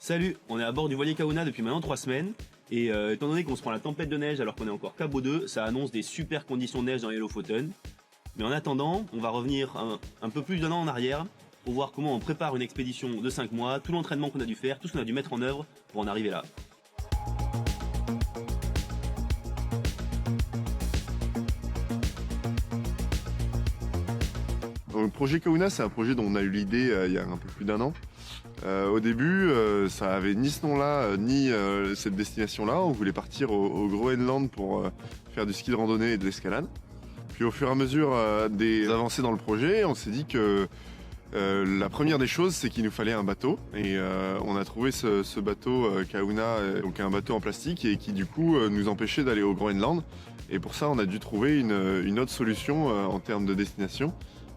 Salut, on est à bord du voilier Kahuna depuis maintenant 3 semaines. Et étant donné qu'on se prend la tempête de neige alors qu'on est encore qu'à Baudeux, ça annonce des super conditions de neige dans les Lofoten. Mais en attendant, on va revenir un peu plus d'un an en arrière pour voir comment on prépare une expédition de 5 mois, tout l'entraînement qu'on a dû faire, tout ce qu'on a dû mettre en œuvre pour en arriver là. Le projet Kahuna, c'est un projet dont on a eu l'idée il y a un peu plus d'un an. Au début, ça avait ni ce nom-là, ni cette destination-là. On voulait partir au Groenland pour faire du ski de randonnée et de l'escalade. Puis au fur et à mesure des avancées dans le projet, on s'est dit que la première des choses, c'est qu'il nous fallait un bateau. Et on a trouvé ce bateau Kahuna, donc un bateau en plastique, et qui du coup nous empêchait d'aller au Groenland. Et pour ça, on a dû trouver une autre solution en termes de destination.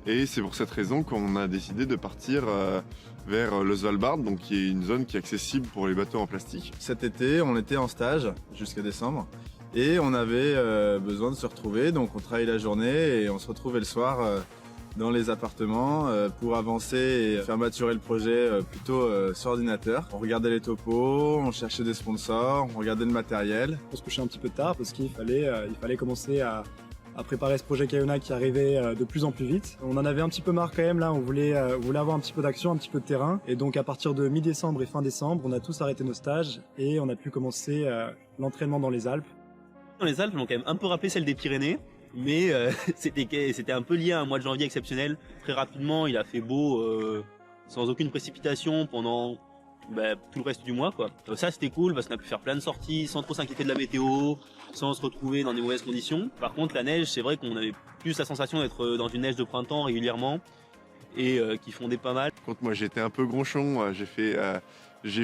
Et c'est pour cette raison qu'on a décidé de partir vers le Svalbard, donc qui est une zone qui est accessible pour les bateaux en plastique. Cet été, on était en stage jusqu'à décembre et on avait besoin de se retrouver, donc on travaillait la journée et on se retrouvait le soir dans les appartements pour avancer et faire maturer le projet plutôt sur ordinateur. On regardait les topos, on cherchait des sponsors, on regardait le matériel. On se couchait un petit peu tard parce qu'il fallait commencer à préparer ce projet Kahuna qui arrivait de plus en plus vite. On en avait un petit peu marre quand même là, on voulait avoir un petit peu d'action, un petit peu de terrain. Et donc à partir de mi-décembre et fin décembre, on a tous arrêté nos stages et on a pu commencer l'entraînement dans les Alpes. Dans les Alpes, on a quand même un peu rappelé celle des Pyrénées, mais c'était un peu lié à un mois de janvier exceptionnel. Très rapidement, il a fait beau sans aucune précipitation pendant tout le reste du mois, quoi. Ça c'était cool parce qu'on a pu faire plein de sorties sans trop s'inquiéter de la météo, sans se retrouver dans des mauvaises conditions. Par contre la neige, c'est vrai qu'on avait plus la sensation d'être dans une neige de printemps régulièrement et qui fondait pas mal. Par contre moi j'étais un peu gronchon, j'ai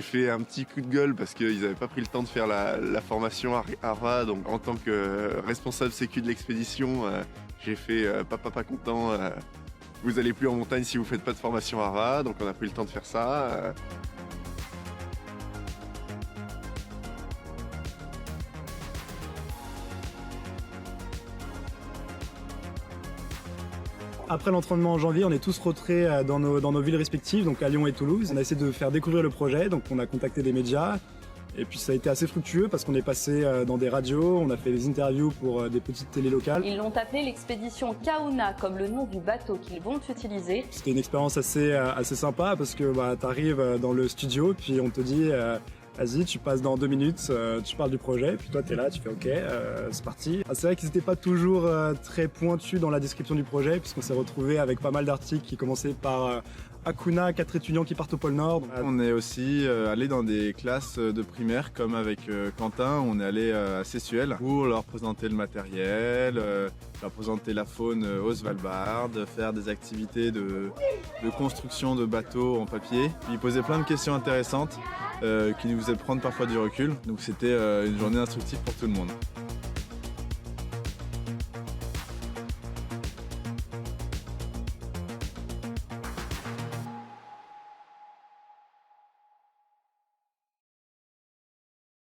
fait un petit coup de gueule parce qu'ils n'avaient pas pris le temps de faire la formation ARVA, donc en tant que responsable sécu de l'expédition, j'ai fait papa pas content, vous allez plus en montagne si vous faites pas de formation ARVA, donc on a pris le temps de faire ça. Après l'entraînement en janvier, on est tous rentrés dans nos villes respectives, donc à Lyon et Toulouse. On a essayé de faire découvrir le projet, donc on a contacté des médias. Et puis ça a été assez fructueux parce qu'on est passé dans des radios, on a fait des interviews pour des petites télés locales. Ils l'ont appelé l'expédition Kahuna, comme le nom du bateau qu'ils vont utiliser. C'était une expérience assez sympa parce que t'arrives dans le studio puis on te dit vas-y, tu passes dans 2 minutes, tu parles du projet, puis toi t'es là, tu fais ok, c'est parti. C'est vrai qu'ils n'étaient pas toujours très pointus dans la description du projet puisqu'on s'est retrouvé avec pas mal d'articles qui commençaient par Hakuna, 4 étudiants qui partent au pôle Nord. On est aussi allé dans des classes de primaire comme avec Quentin, on est allé à Sessuel pour leur présenter le matériel, leur présenter la faune au Svalbard, faire des activités de construction de bateaux en papier. Puis ils posaient plein de questions intéressantes qui nous faisaient prendre parfois du recul, donc c'était une journée instructive pour tout le monde.